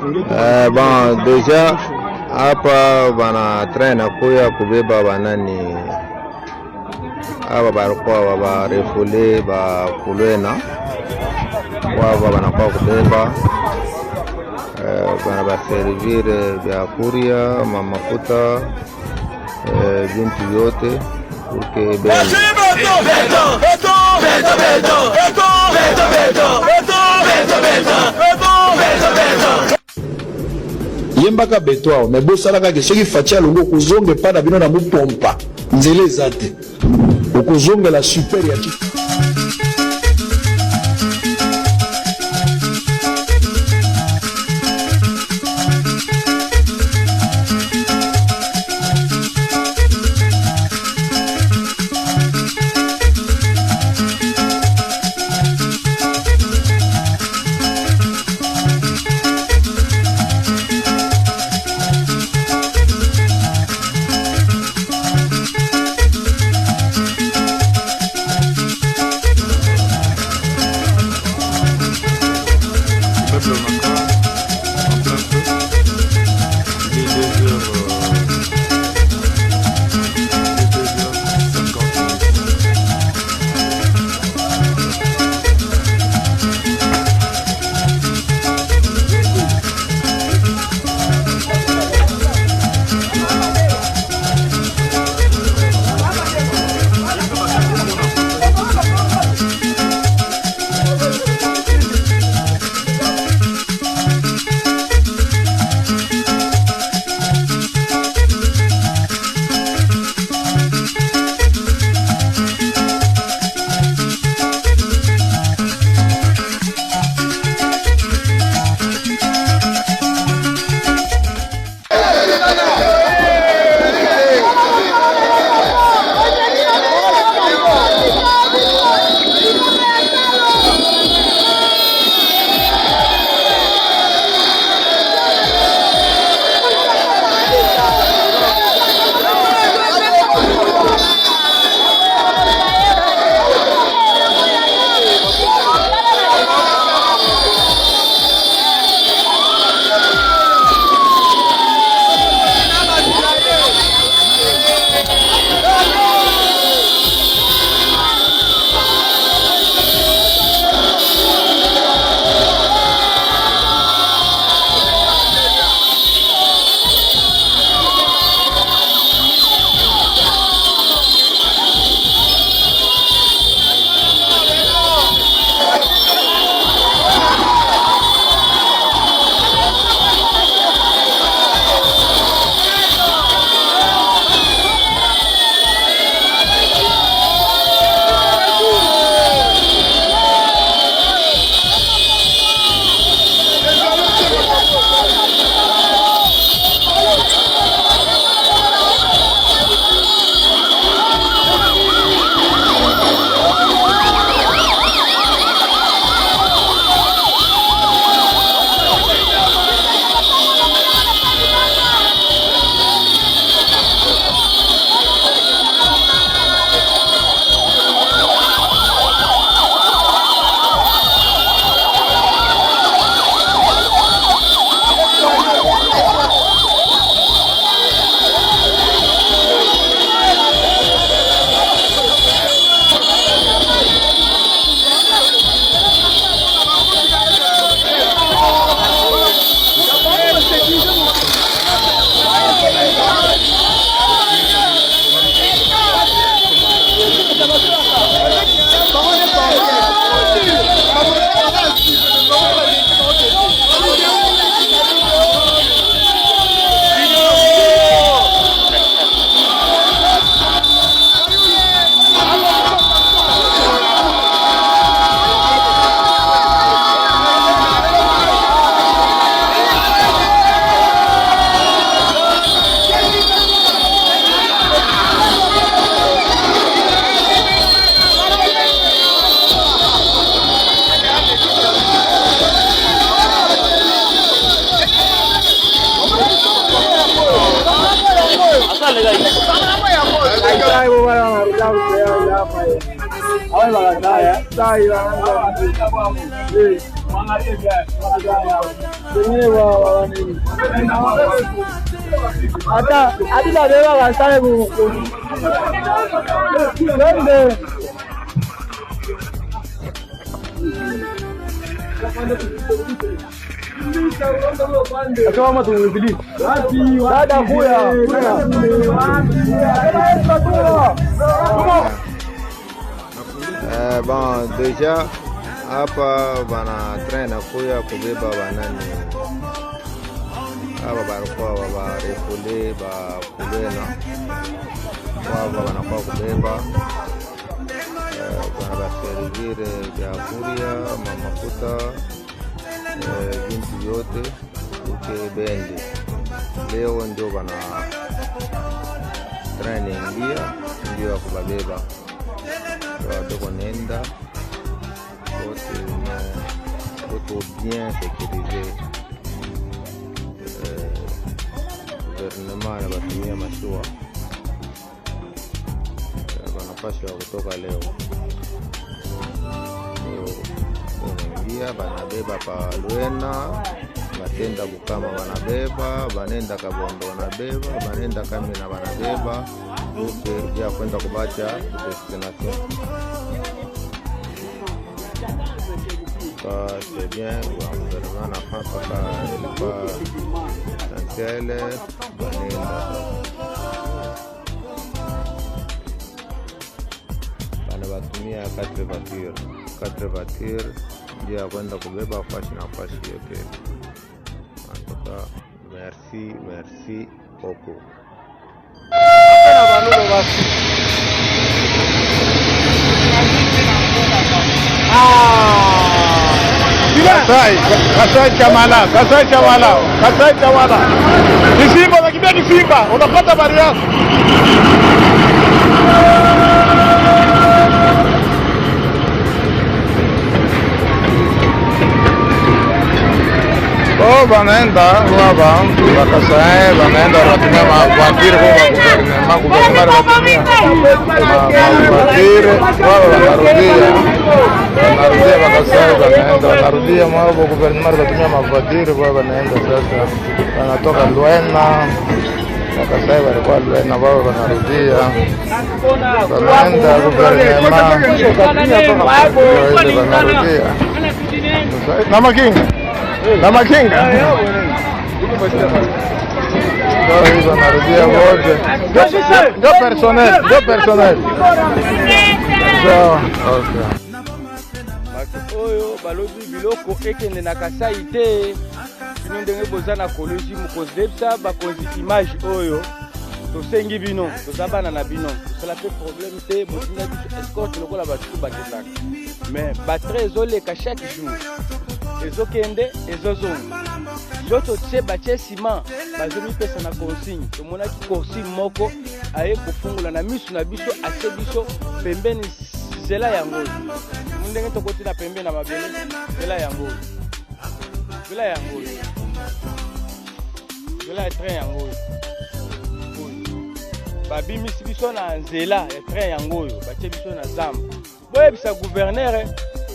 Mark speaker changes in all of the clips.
Speaker 1: Bon, deja hapa bana train kuya kubeba banani aba barikuwa barefule ba kulwena waba banakuwa kubeba bana baservire vya kuria mafuta vintu vyote porque
Speaker 2: yembaka beto me bosalaka ke soki fatia longo kozonge pa na bino na mupompa nzela eza te okozongela super ya
Speaker 1: Bon, deja hapa bana train kuya kubeba banani hapa barikuwa babarefule bakulena waba banakuwa kubeba bana baservire vya kuria mamafuta vintu vyote uke bende. Leo ndio bana train ingia ndio ya kubabeba tuko nenda tout bien sécurisé. Gouvernement anabatumia mashua wanapasha kutoka leo wanaingia banabeba pa Luena, batenda Bukama banabeba, banenda Kabondo banabeba, banenda Kamina banabeba uke ya kwenda kubacha destination. C'est bien, le gouvernement n'a pas essentiel, banabatumia 4 voitures ndio ya kwenda kubeba fashi na fashi yote. Antoka merci beaucoup.
Speaker 3: Kasai Chamala. Ni Simba, unakimbia ni Simba, unapata bari yako. Banaenda hapa Kasai, banaenda wanatumia mawakili kwa gouvernement wanatumia mawakili wao wanarudia Kasai, banaenda wanarudia mambo gouvernement wanatumia mawakili wao wanaenda sasa wanatoka Luena Kasai walikuwa Luena wao wanarudia banaenda gouvernement wanarudia na makinga ndio wanarudia wote ndio personnel so okay.
Speaker 4: Oyo balobi biloko ekende na Kasai te bino ndenge boza na koloji mokonzi debisa bakonzi image oyo tosengi bino tozabana na bino tosala pe problème te botinda biso escorte lokola batuku bakendaka mais batre ezoleka chaque jour ezokende ezozonga joto tse batie ciment bazomipesa na consigne tomonaki consigne moko aye kofungula na misu na biso atie biso pembeni zela yango ndenge tokoti na pembeni na mabele zela yango ya train yango babimisi biso na nzela ya train yango batie biso na zamba boyebisa gouverneur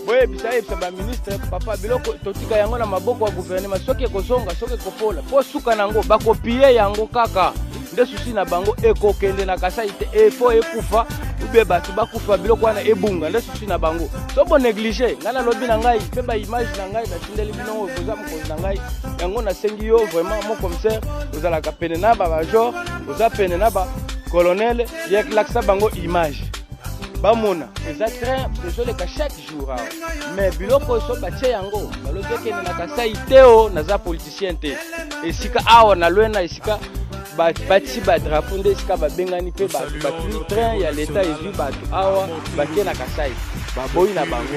Speaker 4: boyebisa ba ministre papa biloko totika yango na maboko ya gouvernement soki ekozonga soki ekopola po suka nango bakopie yango kaka nde susi na bango ekokende na Kasai te efo ekufa ube bato bakufa biloko wana ebunga nde susi na bango so bo négligé ngana lobi na ngai pe ba image na ngai batindeli bino oyo koza mokonzi na ngai yango nasengi yo vraiment mon commissaire ozalaka pene na ba major oza pene na ba colonel yeklakisa bango image bamona eza train ezoleka chaque jour awa mais biloko so batie yango balobi ekende na Kasai te o naza politicien te esika awa na Luena esika bati badrapo nde esika babengani mpe bato batini train ya leta ezwi bato awa batie na Kasai baboyi na bango.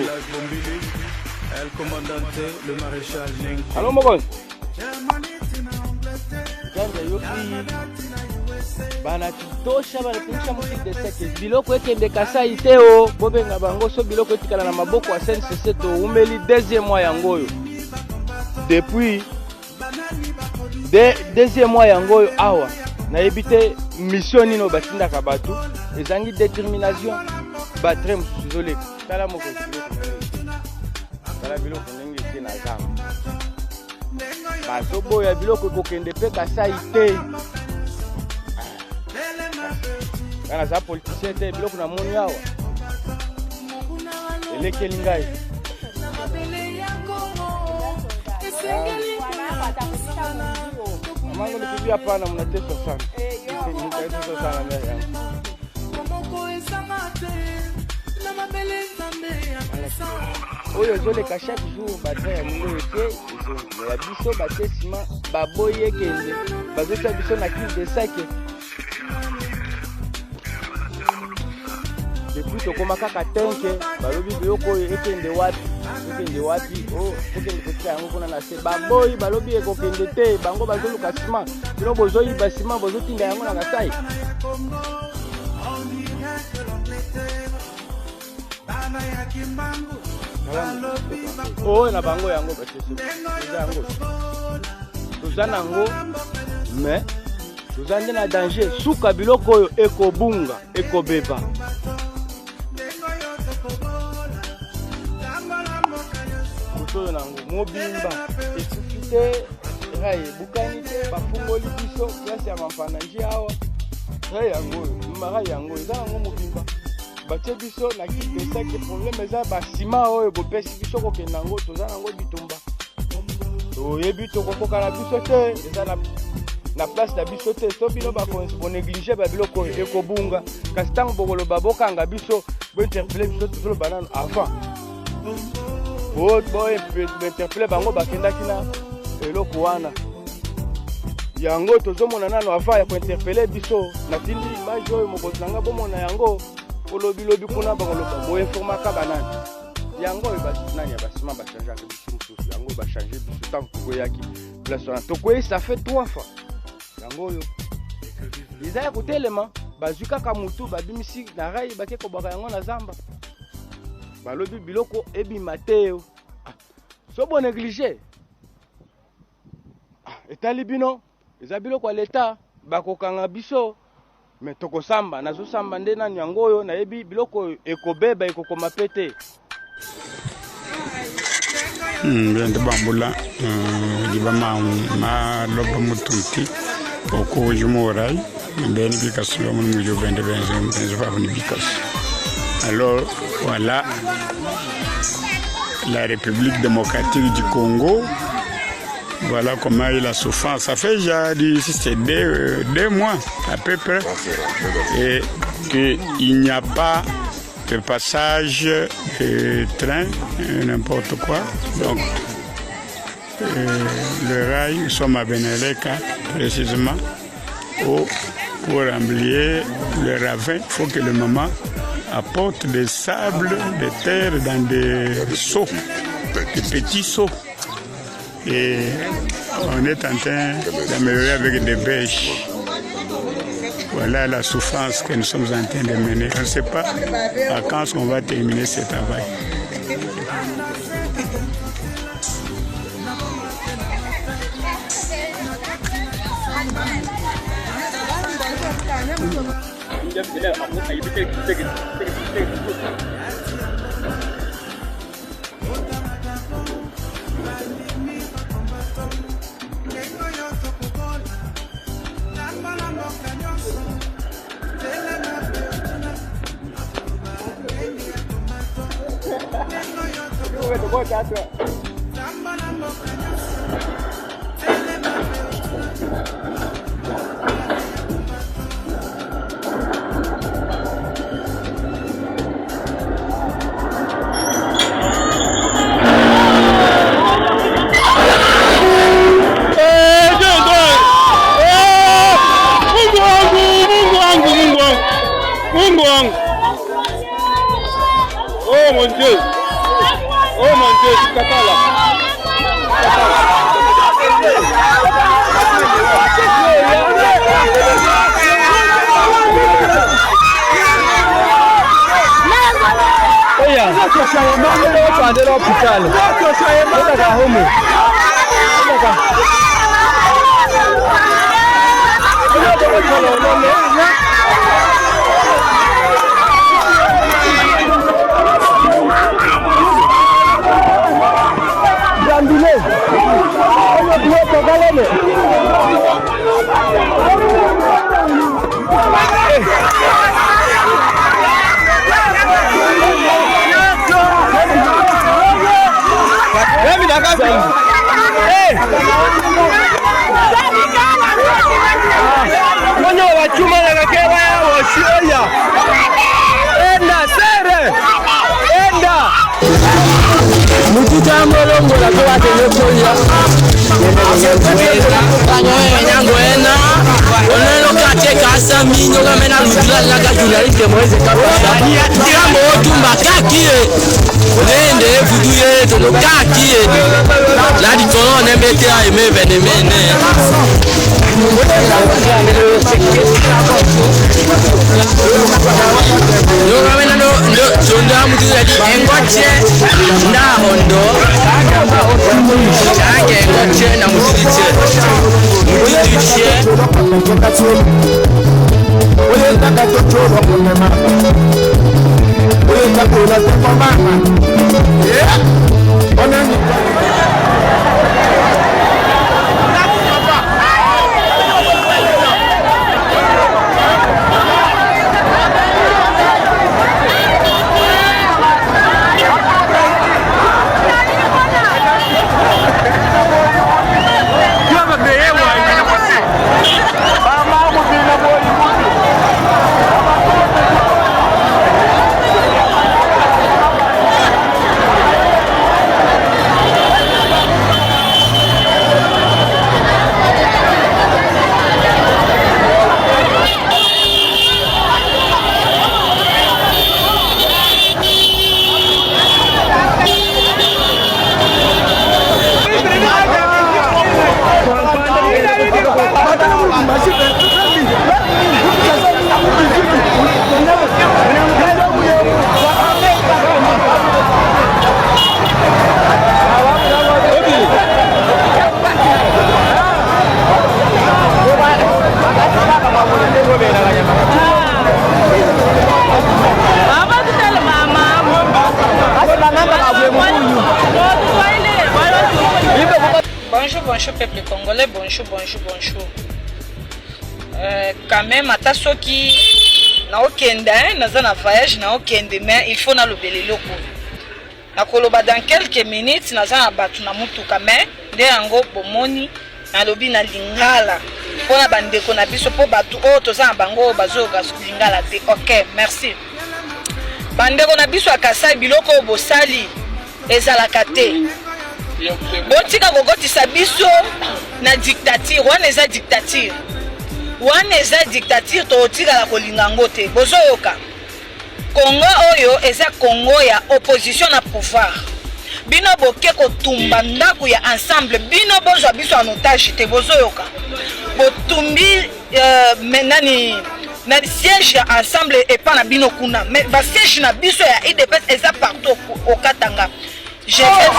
Speaker 4: Alo mokonzi ganja yo bana tosha banapinisha musique de seke biloko ekende Kasai te o bobenga bango so biloko etikala na maboko ya CNCC to umeli deuxième mois yango oyo depuis deuxième mois yango oyo awa nayebi te mission nino batindaka bato ezangi détermination batre mosusu ezoleka tala moko tala biloko ndenge ete na na zamba bazoboya biloko ekokende mpe kasai te kana za politicien te biloko namoni awa elekeli ngai amango nikibia pana mnateswa sana mnateswa sana mbele yangu oyo ezoleka chaque jour batrain ya mingo ete ya biso batie nsima baboyi ekende bazotia biso na kile de sake depuis tokoma kaka tenke balobi biloko oyo ekende wapi ekende kotia yango kuna na se baboyi balobi ekokende te bango bazoluka nsima bino bozoyiba nsima bozotinda yango na kasai oyo na bango yango toza nango mais toza nde na danger suka biloko oyo ekobunga ekobeba kotoyo nango mobimba esuki te rai ebukani te bafungoli biso place ya mampananji awa rai yango oyo rai yango eza yango mobimba batie biso na kite saki problème eza basima oyo bopesi biso kokende nango toza nango bitumba toyebi tokokoka na biso te eza na place na biso te so bino bonéglige babiloko oyo ekobunga kasi ntango bokoloba bokanga biso bointerpele biso tozoloba nano avant bointerpele bango bakendaki na eloko wana yango tozomona nano avant ya kointerpele biso natindi image oyo mokonzi nanga bomona yango olobi kuna bakoloba boinformaka banani yango oyo nani ya basima bachangeaka biso mosusu yango oyo bachange biso ntango tokoyaki place wana tokoyi ça fait 3 fois yango oyo eza ya kotelema bazwi kaka mutu babimisi na rai bake kobwaka yango na zamba balobi biloko ebima te so bonéglige etali bino eza biloko ya leta bakokanga biso me tokosamba nazosamba nde nani yango oyo nayebi biloko oyo ekobeba ekokoma pe te
Speaker 5: bende bambula diba maloba mutunti okuja murai bene bikasu yomun mujo bende benzo fabni bikasu. Alors voilà la République démocratique du Congo. Voilà comment il a souffert. Ça fait déjà 2 mois à peu près et qu'il n'y a pas de passage de train, n'importe quoi. Donc le rail, nous sommes à Beneleka précisément pour remplir le ravin. Il faut que le maman apporte des sables, des terres dans des seaux, des petits seaux. Et on est en train d'améliorer avec des bêches. Voilà la souffrance que nous sommes en train de mener. On ne sait pas à quand on va terminer ce travail.
Speaker 4: Oh mon Dieu! Oh mon Dieu, tu t'attends là!
Speaker 6: Bonjour peuple congolais, bonjour. Quand même, ata soki na okenda, naza na voyage na okende, mais il faut na lobele loko. Na koloba dans quelques minutes, naza na batu na mutuka, mais nde yango bomoni na lobi na lingala. Pona bandeko na biso po batu o toza na bango bazoga lingala te. OK, merci. Bandeko na biso akasai biloko bosali ezalaka te. Botika kokotisa biso na dictature, wana eza dictature. Wana eza dictature totika la kolinga ngote. Bozoyoka. Congo oyo eza Congo ya opposition na pouvoir. Bino boke kotumba ndako ya ensemble, bino bozwa biso en otage te bozoyoka. Botumbi menani na siège ya ensemble et pas na bino kuna. Mais ba siège na biso ya IDPS eza partout au Katanga. J'ai fait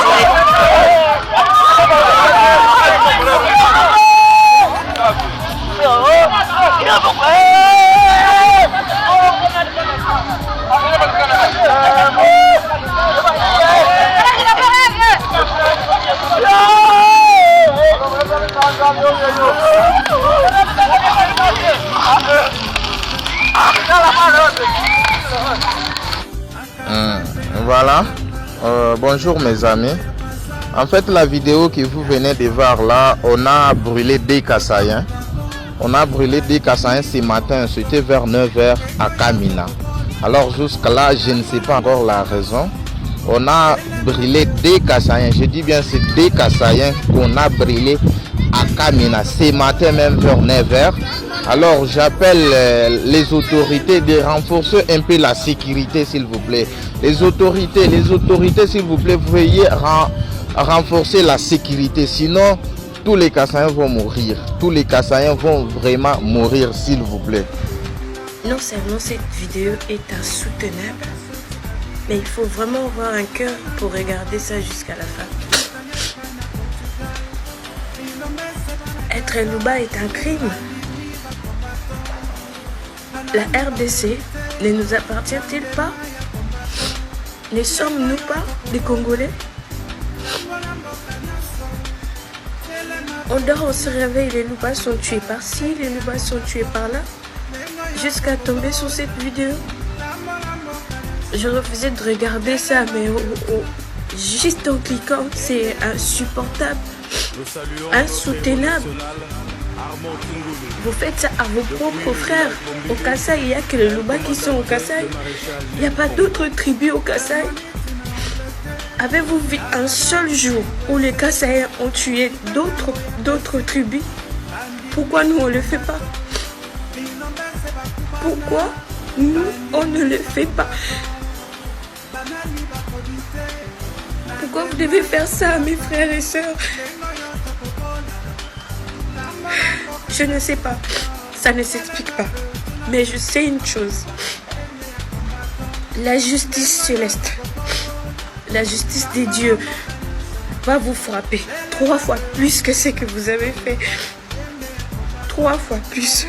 Speaker 3: Voilà. Bonjour mes amis. En fait, la vidéo que vous venez de voir là, on a brûlé des Kassaïens. On a brûlé des Kassaïens ce matin, c'était vers 9h à Kamina. Alors jusqu'à là, je ne sais pas encore la raison. On a brûlé des Kassaïens. Je dis bien c'est des Kassaïens qu'on a brûlé à Kamina ce matin même vers 9h. Alors j'appelle les autorités de renforcer un peu la sécurité s'il vous plaît. Les autorités s'il vous plaît, veuillez renforcer la sécurité. Sinon tous les Kassaïens vont mourir. Tous les Kassaïens vont vraiment mourir s'il vous plaît.
Speaker 7: Non seulement cette vidéo est insoutenable, mais il faut vraiment avoir un cœur pour regarder ça jusqu'à la fin. Être Louba est un crime. La RDC ne nous appartient-il pas? Ne sommes-nous pas des Congolais? On dort, on se réveille, les Louba sont tués par-ci, les Louba sont tués par-là, jusqu'à tomber sur cette vidéo. Je refusais de regarder ça, mais juste en cliquant, c'est insupportable, insoutenable. Vous faites ça à vos propres frères. Au Kasaï, il n'y a que les Louba qui sont au Kasaï. Il n'y a pas d'autres tribus au Kasaï. Avez-vous vu un seul jour où les Kasaïens ont tué d'autres tribus? Pourquoi nous on ne le fait pas? Pourquoi nous on ne le fait pas? Pourquoi vous devez faire ça, mes frères et sœurs? Je ne sais pas, ça ne s'explique pas. Mais je sais une chose. La justice céleste, la justice des dieux va vous frapper 3 fois plus que ce que vous avez fait. 3 fois plus.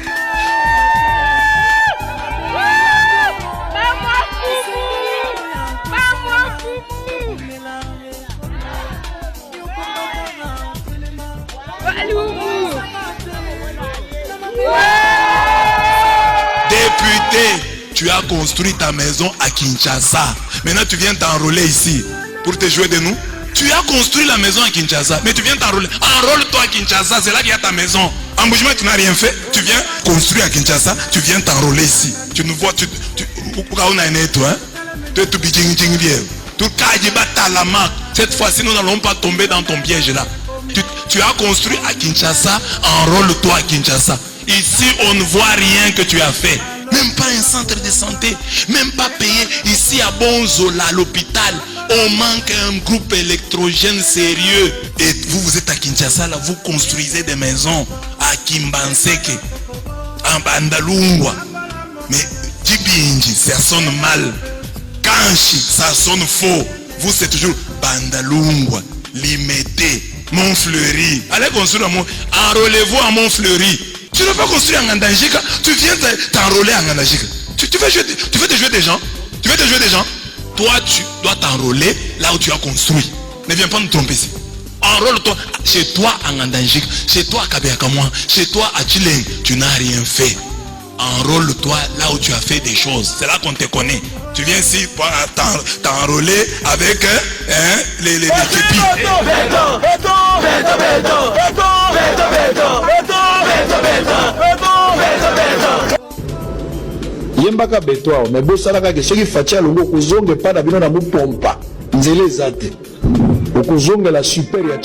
Speaker 8: Député, tu as construit ta maison à Kinshasa. Maintenant tu viens t'enrôler ici pour te jouer de nous. Tu as construit la maison à Kinshasa, mais tu viens t'enrôler. Enrôle-toi à Kinshasa, c'est là qu'il y a ta maison. En bougement, tu n'as rien fait. Tu viens construire à Kinshasa, tu viens t'enrôler ici. Tu nous vois, tu cette fois-ci, nous n'allons pas tomber dans ton piège là. Tu as construit à Kinshasa, enrôle-toi à Kinshasa. Ici, on ne voit rien que tu as fait. Même pas un centre de santé, même pas payé. Ici à Bonzola, à l'hôpital, on manque un groupe électrogène sérieux. Et vous êtes à Kinshasa, là, vous construisez des maisons à Kimbanseke, en Bandalungwa. Mais Djibinji, ça sonne mal. Kanchi, ça sonne faux. Vous, c'est toujours Bandalungwa, Limité, Montfleury. Allez construire à enrôlez-vous à Montfleury. Tu ne veux pas construire en Ngandajika, tu viens t'enrôler en Ngandajika. Tu veux te jouer des gens? Tu veux te jouer des gens? Toi, tu dois t'enrôler là où tu as construit. Ne viens pas nous tromper ici. Enrôle-toi chez toi en Ngandajika, chez toi à Kabeakamoa, chez toi à Chileng. Tu n'as rien fait. Enrôle-toi là où tu as fait des choses. C'est là qu'on te connaît. Tu viens ici pour t'enrôler avec les képis.
Speaker 2: Yembaka beto mais bosalaka ke soki fatia longo kozonge pa na bino na mupompa nzele ezate okozongela super ya